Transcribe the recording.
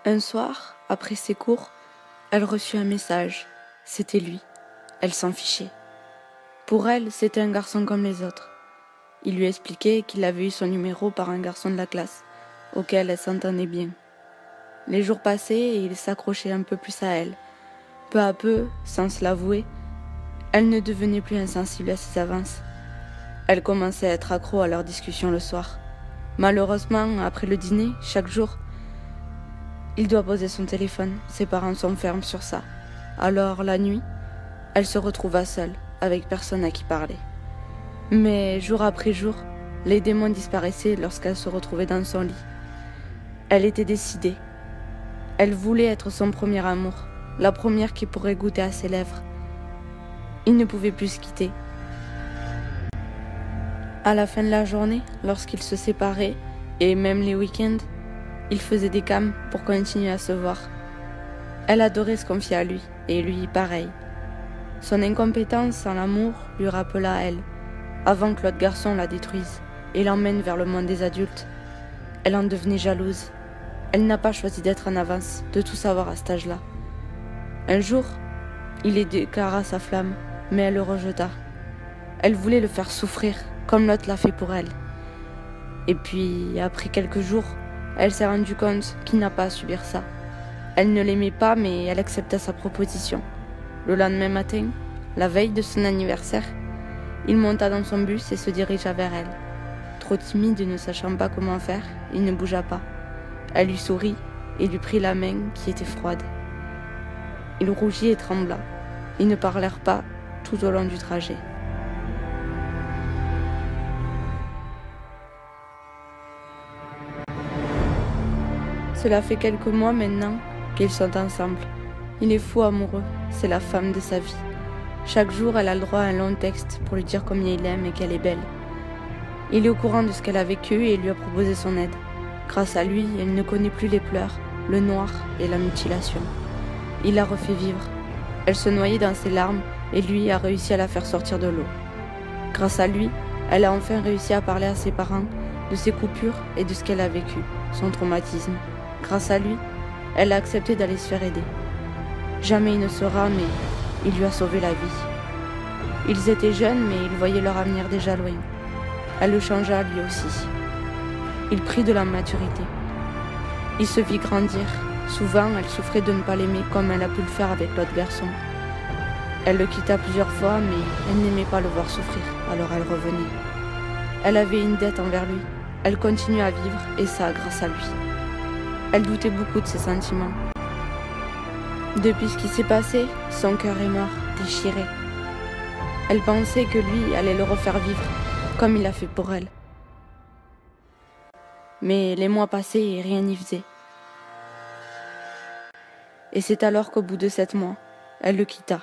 Un soir, après ses cours, elle reçut un message. C'était lui. Elle s'en fichait. Pour elle, c'était un garçon comme les autres. Il lui expliquait qu'il avait eu son numéro par un garçon de la classe, auquel elle s'entendait bien. Les jours passaient et il s'accrochait un peu plus à elle. Peu à peu, sans se l'avouer, elle ne devenait plus insensible à ses avances. Elle commençait à être accro à leurs discussions le soir. Malheureusement, après le dîner, chaque jour, il doit poser son téléphone. Ses parents sont fermes sur ça. Alors, la nuit, elle se retrouva seule, avec personne à qui parler. Mais jour après jour, les démons disparaissaient lorsqu'elle se retrouvait dans son lit. Elle était décidée. Elle voulait être son premier amour, la première qui pourrait goûter à ses lèvres. Il ne pouvait plus se quitter. À la fin de la journée, lorsqu'ils se séparaient, et même les week-ends, ils faisaient des cams pour continuer à se voir. Elle adorait se confier à lui, et lui pareil. Son incompétence en l'amour lui rappela à elle, avant que l'autre garçon la détruise et l'emmène vers le monde des adultes. Elle en devenait jalouse. Elle n'a pas choisi d'être en avance, de tout savoir à cet âge-là. Un jour, il lui déclara sa flamme, mais elle le rejeta. Elle voulait le faire souffrir, comme l'autre l'a fait pour elle. Et puis, après quelques jours, elle s'est rendue compte qu'il n'a pas à subir ça. Elle ne l'aimait pas, mais elle accepta sa proposition. Le lendemain matin, la veille de son anniversaire, il monta dans son bus et se dirigea vers elle. Trop timide et ne sachant pas comment faire, il ne bougea pas. Elle lui sourit et lui prit la main qui était froide. Il rougit et trembla. Ils ne parlèrent pas tout au long du trajet. Cela fait quelques mois maintenant qu'ils sont ensemble. Il est fou amoureux, c'est la femme de sa vie. Chaque jour, elle a le droit à un long texte pour lui dire combien il l'aime et qu'elle est belle. Il est au courant de ce qu'elle a vécu et lui a proposé son aide. Grâce à lui, elle ne connaît plus les pleurs, le noir et la mutilation. Il la refait vivre. Elle se noyait dans ses larmes et lui a réussi à la faire sortir de l'eau. Grâce à lui, elle a enfin réussi à parler à ses parents de ses coupures et de ce qu'elle a vécu, son traumatisme. Grâce à lui, elle a accepté d'aller se faire aider. Jamais il ne saura, mais il lui a sauvé la vie. Ils étaient jeunes, mais ils voyaient leur avenir déjà loin. Elle le changea lui aussi. Il prit de la maturité. Il se vit grandir. Souvent, elle souffrait de ne pas l'aimer comme elle a pu le faire avec l'autre garçon. Elle le quitta plusieurs fois, mais elle n'aimait pas le voir souffrir, alors elle revenait. Elle avait une dette envers lui. Elle continuait à vivre, et ça grâce à lui. Elle doutait beaucoup de ses sentiments. Depuis ce qui s'est passé, son cœur est mort, déchiré. Elle pensait que lui allait le refaire vivre, comme il l'a fait pour elle. Mais les mois passaient et rien n'y faisait. Et c'est alors qu'au bout de 7 mois, elle le quitta.